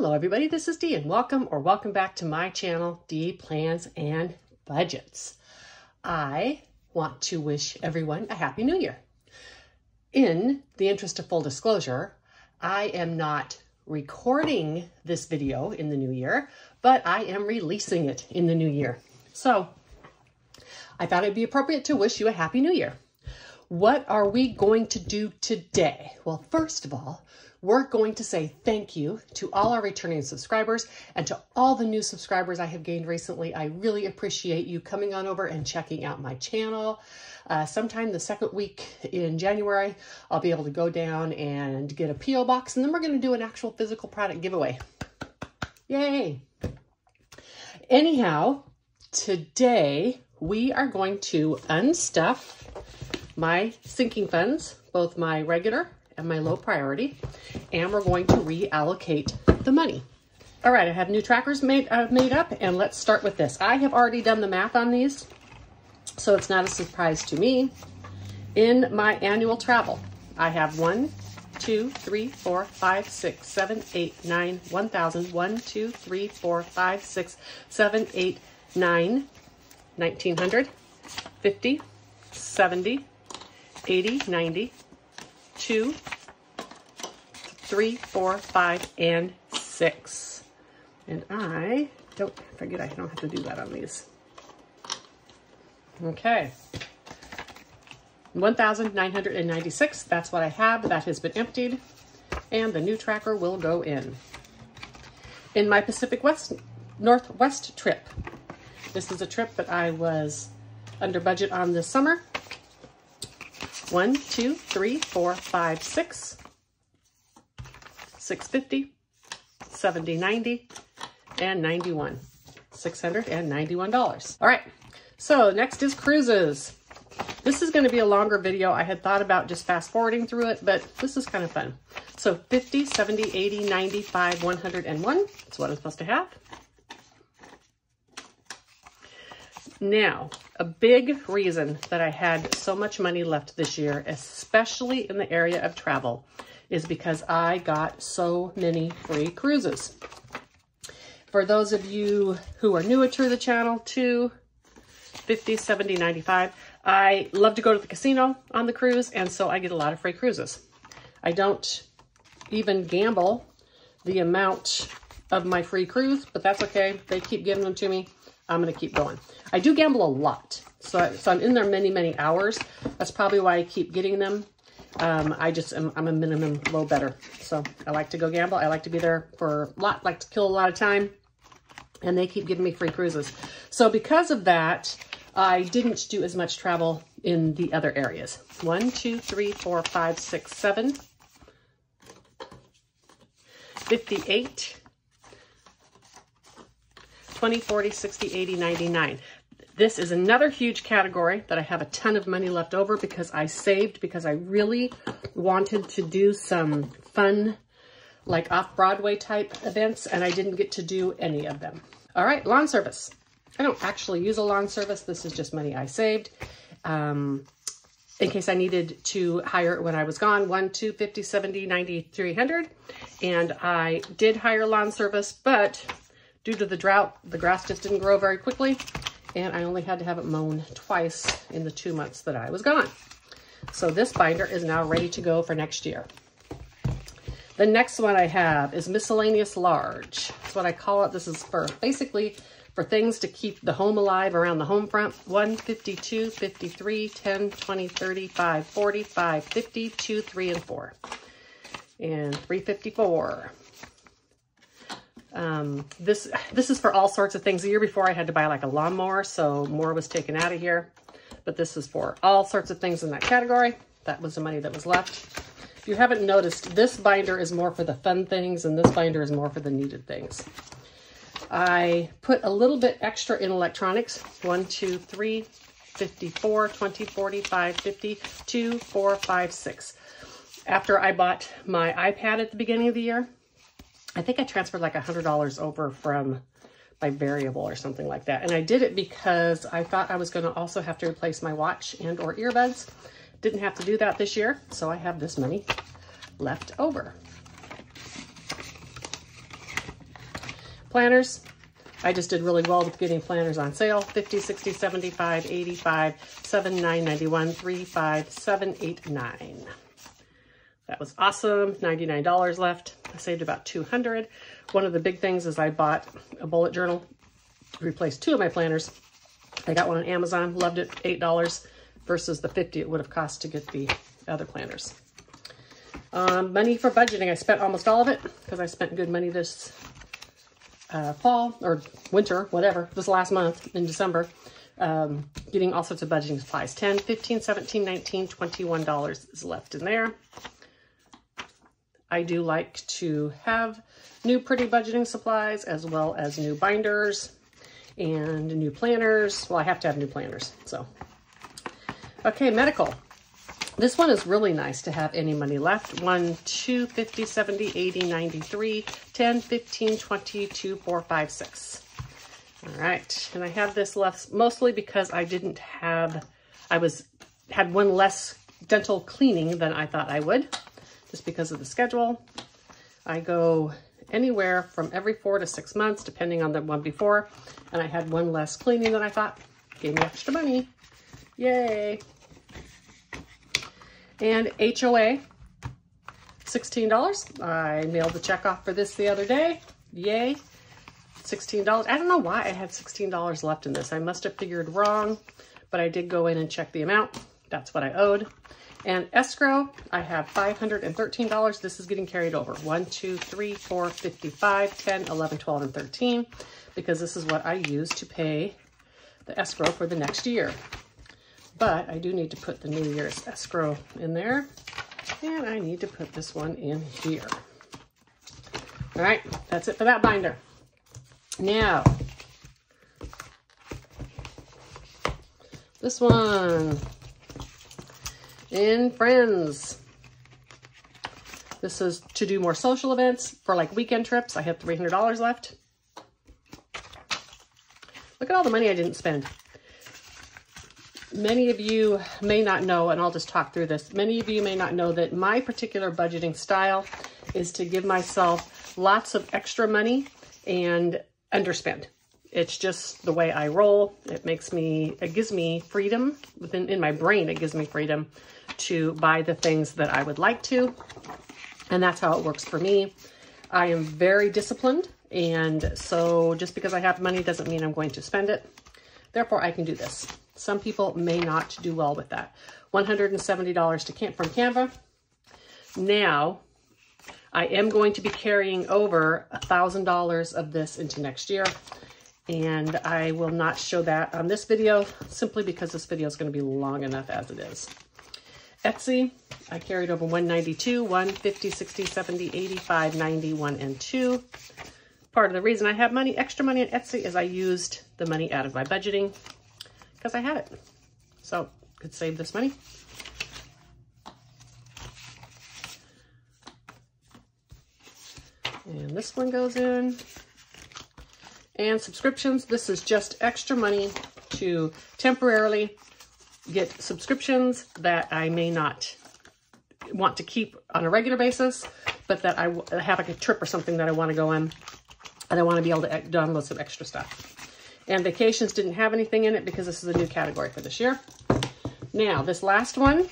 Hello everybody, this is Dee and welcome back to my channel, Dee Plans and Budgets. I want to wish everyone a Happy New Year. In the interest of full disclosure, I am not recording this video in the new year, but I am releasing it in the new year. So I thought it'd be appropriate to wish you a Happy New Year. What are we going to do today? Well, first of all, we're going to say thank you to all our returning subscribers and to all the new subscribers I have gained recently. I really appreciate you coming on over and checking out my channel. Sometime the second week in January, I'll be able to go down and get a P.O. box, and then we're going to do an actual physical product giveaway. Yay! Anyhow, today we are going to unstuff my sinking funds, both my regular and my low priority, and we're going to reallocate the money. All right, I have new trackers made up, and let's start with this. I have already done the math on these, so it's not a surprise to me. In my annual travel, I have 1, 2, 3, 4, 5, 6, 7, 8, 9, 1,000, 1, 2, 3, 4, 5, 6, 7, 8, 9, 1,900, 50, 70, 80, 90, 2, 3, 4, 5, and 6. And I don't forget, I don't have to do that on these. Okay. 1,996, that's what I have. That has been emptied, and the new tracker will go in. In my Pacific Northwest trip, this is a trip that I was under budget on this summer. 1, 2, 3, 4, 5, 6, 650, 70, 90, and 91. $691. All right, so next is cruises. This is going to be a longer video. I had thought about just fast forwarding through it, but this is kind of fun. So 50, 70, 80, 95, 101. That's what I'm supposed to have. Now, a big reason that I had so much money left this year, especially in the area of travel, is because I got so many free cruises. For those of you who are newer to the channel, too, 50, 70, 95, I love to go to the casino on the cruise, and so I get a lot of free cruises. I don't even gamble the amount of my free cruise, but that's okay. They keep giving them to me. I'm going to keep going. I do gamble a lot, so I'm in there many, many hours. That's probably why I keep getting them. I'm a minimum low bettor, so I like to go gamble. I like to be there for a lot, like to kill a lot of time, and they keep giving me free cruises. So because of that, I didn't do as much travel in the other areas. 1, 2, 3, 4, 5, 6, 7, 58, 20, 40, 60, 80, 99. This is another huge category that I have a ton of money left over because I saved, because I really wanted to do some fun, like off-Broadway type events, and I didn't get to do any of them. All right, lawn service. I don't actually use a lawn service. This is just money I saved in case I needed to hire it when I was gone. 1, 2, 50, 70, 90, 300. And I did hire lawn service, but due to the drought, the grass just didn't grow very quickly, and I only had to have it mown twice in the 2 months that I was gone. So this binder is now ready to go for next year. The next one I have is miscellaneous large. That's what I call it. This is for basically for things to keep the home alive around the home front. 1, 52, 53, 10, 20, 35, 45, 50, 2, 3, and 4. And 354. This is for all sorts of things. The year before I had to buy like a lawnmower, so more was taken out of here. But this is for all sorts of things in that category. That was the money that was left. If you haven't noticed, this binder is more for the fun things, and this binder is more for the needed things. I put a little bit extra in electronics. 1, 2, 3, 54, 20, 45, 50, 2, 4, 5, 6. After I bought my iPad at the beginning of the year, I think I transferred like $100 over from my variable or something like that. And I did it because I thought I was going to also have to replace my watch and or earbuds. Didn't have to do that this year, so I have this money left over. Planners. I just did really well with getting planners on sale. 50, 60, 75, 85, 79, 91, 35, 789. That was awesome. $99 left. I saved about $200. One of the big things is I bought a bullet journal to replace 2 of my planners. I got one on Amazon, loved it, $8 versus the $50 it would have cost to get the other planners. Money for budgeting. I spent almost all of it because I spent good money this fall or winter, whatever, this last month in December, getting all sorts of budgeting supplies. $10, $15, $17, $19, $21 is left in there. I do like to have new pretty budgeting supplies as well as new binders and new planners. Well, I have to have new planners, so. Okay, medical. This one is really nice to have any money left. 1, 2, 50, 70, 80, 93, 10, 15, 20, 2, 4, 5, 6. All right, and I have this left mostly because I didn't have, had one less dental cleaning than I thought I would, just because of the schedule. I go anywhere from every 4 to 6 months, depending on the one before, and I had one less cleaning than I thought. Gave me extra money. Yay. And HOA, $16. I mailed the check off for this the other day. Yay, $16. I don't know why I had $16 left in this. I must have figured wrong, but I did go in and check the amount. That's what I owed. And escrow, I have $513. This is getting carried over. 1, 2, 3, 4, 55, 10, 11, 12, and 13, because this is what I use to pay the escrow for the next year. But I do need to put the New Year's escrow in there. And I need to put this one in here. All right, that's it for that binder. Now, this one, in Friends. This is to do more social events for like weekend trips. I have $300 left. Look at all the money I didn't spend. Many of you may not know, and I'll just talk through this. Many of you may not know that my particular budgeting style is to give myself lots of extra money and underspend. It's just the way I roll. It gives me freedom in my brain. It gives me freedom to buy the things that I would like to. And that's how it works for me. I am very disciplined. And so just because I have money doesn't mean I'm going to spend it. Therefore, I can do this. Some people may not do well with that. $170 from Canva. Now, I am going to be carrying over $1,000 of this into next year. And I will not show that on this video, simply because this video is going to be long enough as it is. Etsy, I carried over 192, 150, 60, 70, 85, 91, and 2. Part of the reason I have extra money on Etsy is I used the money out of my budgeting because I had it. So could save this money. And this one goes in. And subscriptions, this is just extra money to temporarily get subscriptions that I may not want to keep on a regular basis, but that I have like a trip or something that I want to go on, and I want to be able to download some extra stuff. And vacations didn't have anything in it because this is a new category for this year. Now, this last one,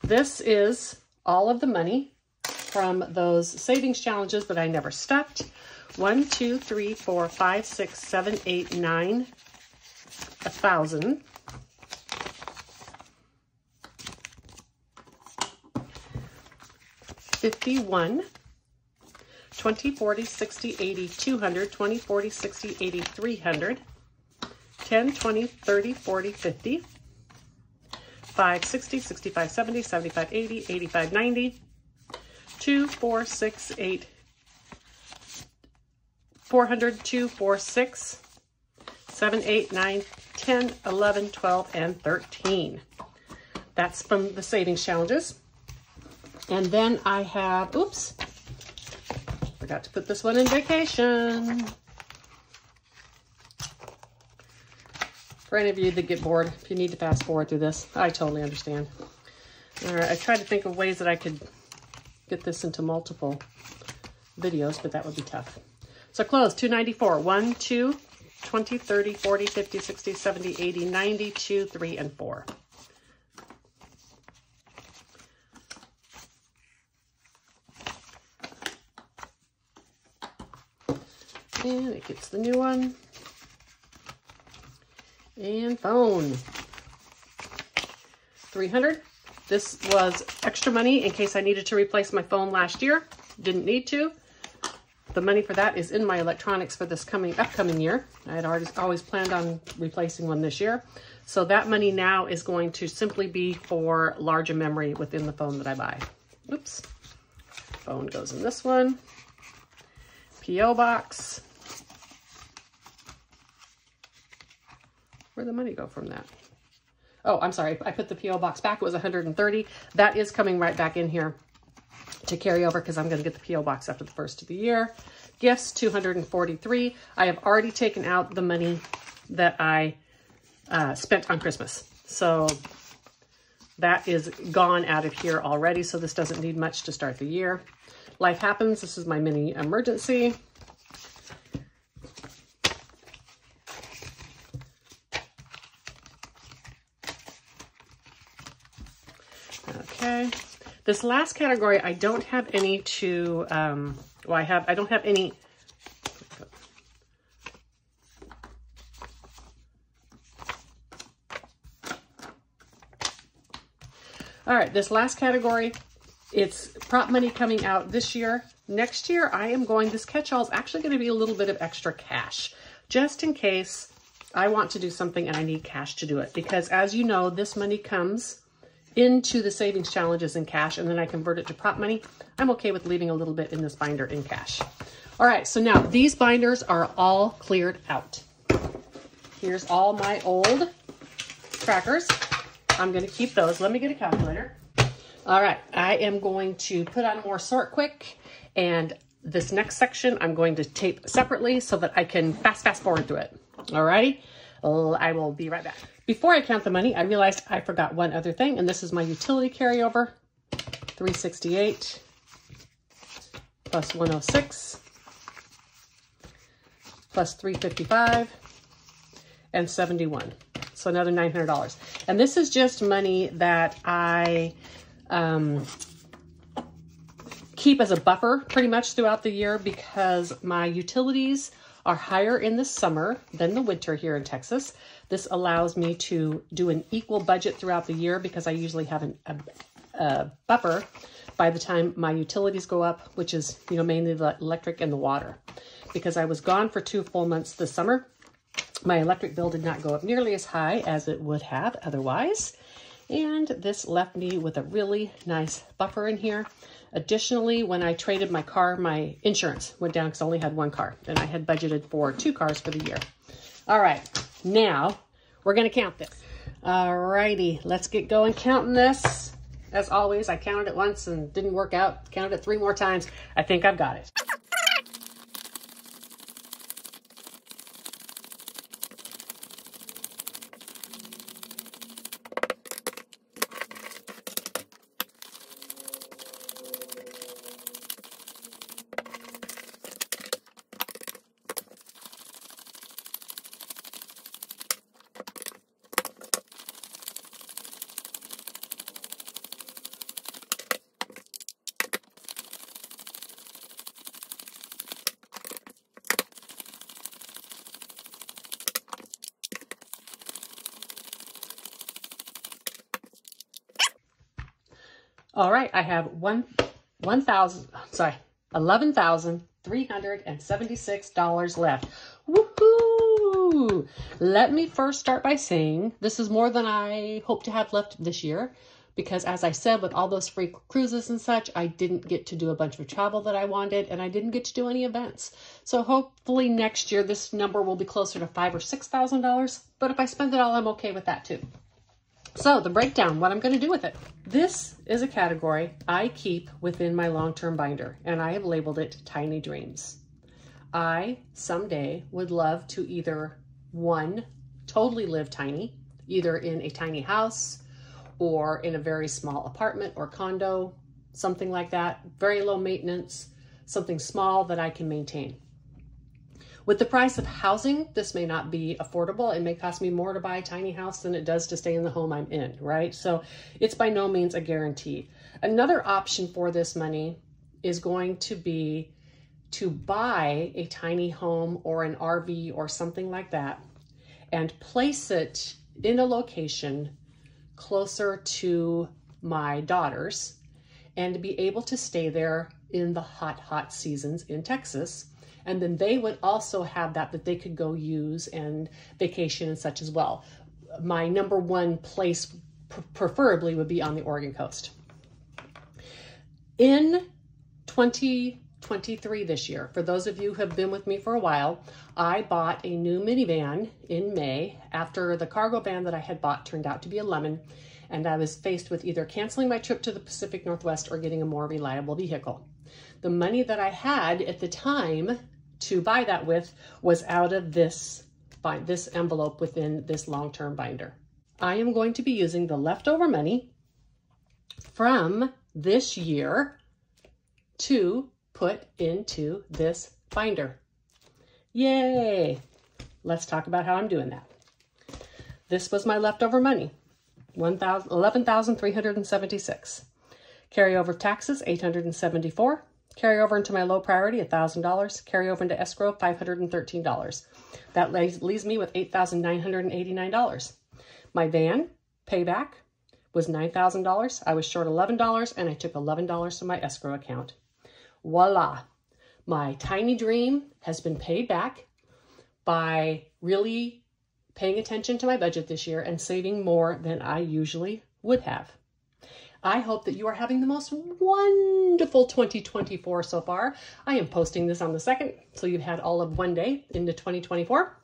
this is all of the money from those savings challenges that I never stuck. 1, 2, 3, 4, 5, 6, 7, 8, 9, 1,000. $51, 20, 40, 60, 80, 200, 20, 40, 60, 80, 300, 10, 20, 30, 40, 50, 5, 60, 65, 70, 75, 80, 85, 90, 2, 4, 6, 8, 400, 2, 4, 6, 7, 8, 9, 10, 11, 12, and 13. That's from the savings challenges. And then I have, oops, forgot to put this one in vacation. For any of you that get bored, if you need to fast forward through this, I totally understand. All right, I tried to think of ways that I could get this into multiple videos, but that would be tough. So close, 294. 1, 2, 20, 30, 40, 50, 60, 70, 80, 90, 2, 3, and 4. And it gets the new one. And phone. 300. This was extra money in case I needed to replace my phone last year. Didn't need to. The money for that is in my electronics for this upcoming year. I had always planned on replacing one this year. So that money now is going to simply be for larger memory within the phone that I buy. Oops. Phone goes in this one. P.O. box. Where'd the money go from that? Oh, I'm sorry. I put the P.O. box back. It was 130. That is coming right back in here to carry over because I'm going to get the P.O. box after the first of the year. Gifts, 243. I have already taken out the money that I spent on Christmas. So that is gone out of here already. So this doesn't need much to start the year. Life happens. This is my mini emergency. Okay, this last category, I don't have any to, I don't have any, all right, this last category, it's prop money coming out this year. Next year, this catch-all is actually going to be a little bit of extra cash, just in case I want to do something and I need cash to do it. Because as you know, this money comes into the savings challenges in cash, and then I convert it to prop money. I'm okay with leaving a little bit in this binder in cash. All right, so now these binders are all cleared out. Here's all my old crackers. I'm gonna keep those. Let me get a calculator. All right, I am going to put on more Sort Quick, and this next section I'm going to tape separately so that I can fast forward through it. All righty, I will be right back. Before I count the money, I realized I forgot one other thing, and this is my utility carryover. 368 plus 106 plus 355 and 71. So another $900. And this is just money that I keep as a buffer pretty much throughout the year because my utilities are higher in the summer than the winter here in Texas. This allows me to do an equal budget throughout the year because I usually have a buffer by the time my utilities go up, which is, you know, mainly the electric and the water. Because I was gone for 2 full months this summer, my electric bill did not go up nearly as high as it would have otherwise. And this left me with a really nice buffer in here. Additionally, when I traded my car, my insurance went down because I only had 1 car, and I had budgeted for 2 cars for the year. All right, now we're going to count this. All righty, let's get going counting this. As always, I counted it once and didn't work out. Counted it 3 more times. I think I've got it. All right, I have $11,376 left. Woohoo! Let me first start by saying this is more than I hope to have left this year because, as I said, with all those free cruises and such, I didn't get to do a bunch of travel that I wanted, and I didn't get to do any events. So hopefully next year this number will be closer to $5,000 or $6,000, but if I spend it all, I'm okay with that too. So the breakdown, what I'm going to do with it. This is a category I keep within my long-term binder, and I have labeled it Tiny Dreams. I someday would love to either, 1, totally live tiny, either in a tiny house or in a very small apartment or condo, something like that, very low maintenance, something small that I can maintain. With the price of housing, this may not be affordable. It may cost me more to buy a tiny house than it does to stay in the home I'm in, right? So it's by no means a guarantee. Another option for this money is going to be to buy a tiny home or an RV or something like that and place it in a location closer to my daughters and be able to stay there in the hot seasons in Texas. And then they would also have that they could go use and vacation and such as well. My number one place preferably would be on the Oregon coast. In 2023 this year, for those of you who have been with me for a while, I bought a new minivan in May after the cargo van that I had bought turned out to be a lemon, and I was faced with either canceling my trip to the Pacific Northwest or getting a more reliable vehicle. The money that I had at the time to buy that with was out of this envelope within this long-term binder. I am going to be using the leftover money from this year to put into this binder. Yay! Let's talk about how I'm doing that. This was my leftover money, $11,376. Carryover taxes, $874. Carryover into my low priority, $1,000. Carryover into escrow, $513. That leaves me with $8,989. My van payback was $9,000. I was short $11, and I took $11 from my escrow account. Voila! My tiny dream has been paid back by really paying attention to my budget this year and saving more than I usually would have. I hope that you are having the most wonderful 2024 so far. I am posting this on the 2nd, so you've had all of one day into 2024,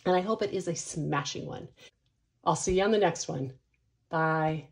and I hope it is a smashing one. I'll see you on the next one. Bye.